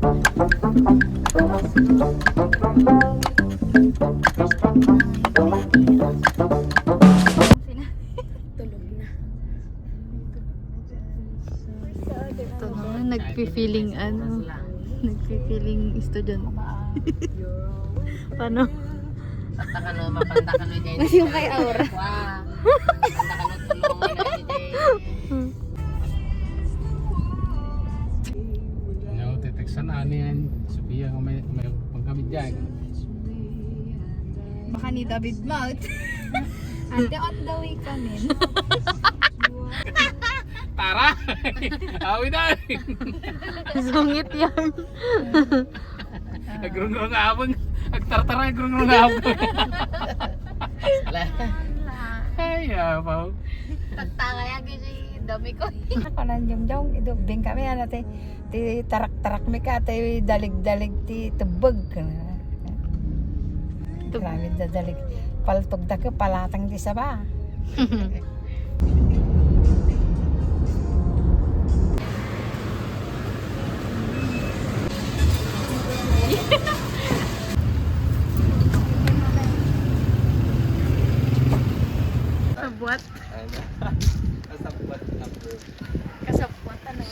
Ito naman, nagpi-feeling estudyante. Paano? Mapantakan mo dyan. Mas yung kay Aura. Wow. Mapantakan mo tulungan na dyan. Yo, titeksan na yan. Sophia, kung may pagkamit dyan. Baka ni David Mouth. Ate, on the way kami. Tara! Awi na! Sungit yan. Agrong-grong abang. Agtartara, agrong-grong abang. Ay, apaw. Pagtanga yan kasi dami ko. Ako na yung ito bing kami ano ti tarak-tarak mi ka ti dalig-dalig ti tubog. Grabe dalig. Paltog da ka palatang di saba. Kasabwat. Kasabwat number. Kasabwat ano.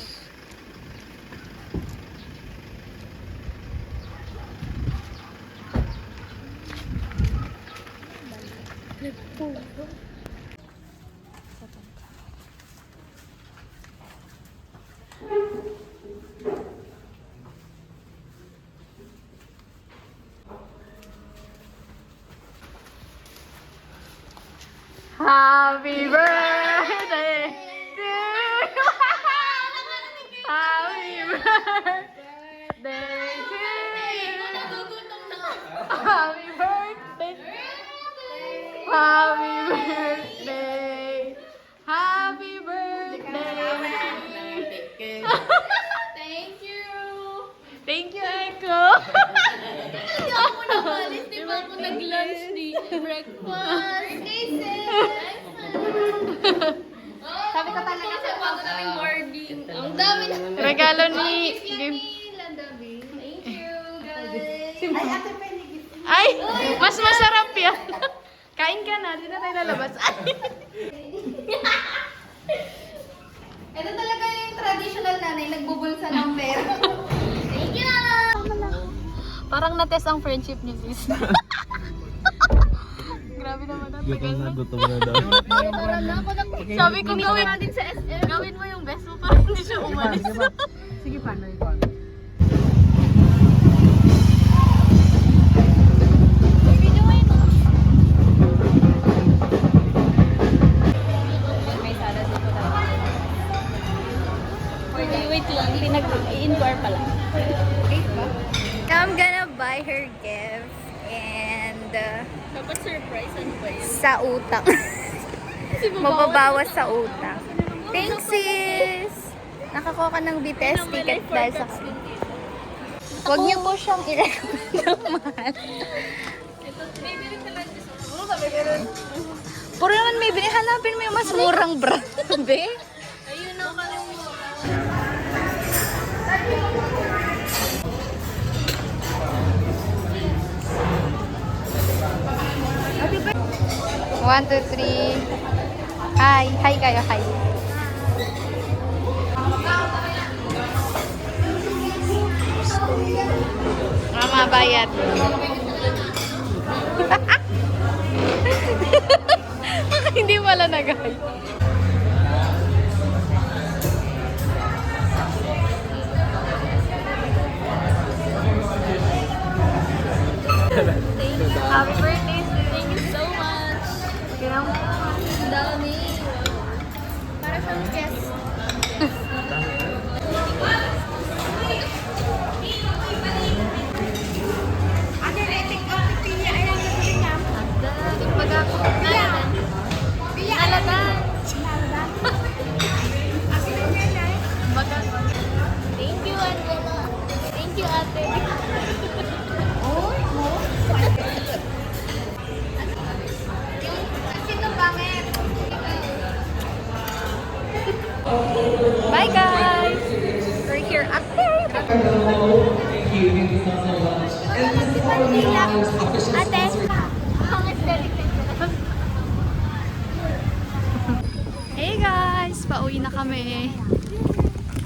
Happy birthday to you. Happy birthday to you. Happy birthday. Happy birthday. Happy birthday. Thank you! Thank you, Echo. Hindi ako nakalis, di ba ako nag-lunch di breakfast? Sabi ko talaga Kasi bago namin boarding. Ang dami na. regalo ni Thank you, guys. Ay, mas masarap yan. Kain ka na, di na tayo lalabas. Ito talaga yung traditional nanay, nagbubulsa ng pera. Thank you! Parang na-test ang friendship ni sis. Grabe naman ang tagal na. Gutom na daw. Parang na ako Sabi ko gawin mo yung best mo para hindi siya umalis. Sige paano ito? Wait lang, i-inquire pa lang. I'm gonna buy her gift and Dapat surprise, ano ba yun? sa utang. Mababawas sa utang. Thanks sis! Nakakuha ka ng BTS ticket dahil sa... Huwag niyo po siyang i-recommend ng mahal. Puro naman may bili. Hanapin mo yung mas murang brand, be. Ayun na kalimutan. One, two, three. Hi. Hi kayo, hi. Mama, bayad. Hindi pala nagay. Happy birthday, sis. Thank you so much. Ang dami. Para sa guest. Thank you, Angela. Thank you, ate. Sino pangit? Bye guys! We're here at Ate. Hey guys! Pauwi na kami.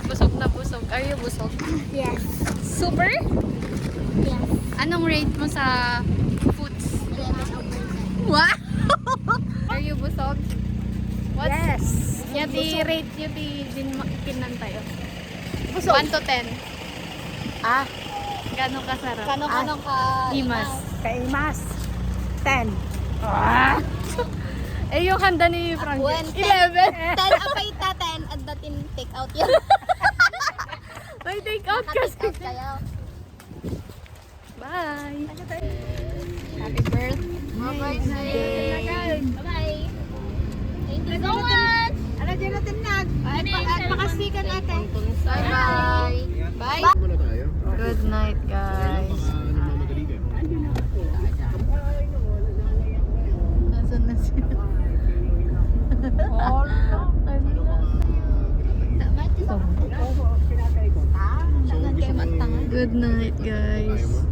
Busog na busog. Are you busog? Yes. Super? Yes. Anong rate mo sa foods? What? Are you busog? What's, Yes. Yati rate yati din makikinan tayo. 1 to 10. Ah, Gano'ng kasarap? Kano-kano ka? Imas. kaimas. 10. Eh yung handa ni Frank. 11. 10 apay ta 10 at datin take out yun. May take out kasi. Take out kayo. Bye. Happy birthday. Bye-bye. Thank you so much. Ano dyan natin nag? Pakasikan ate. Bye-bye. Bye. Good night, guys. Nasaan na sila? Good night, guys.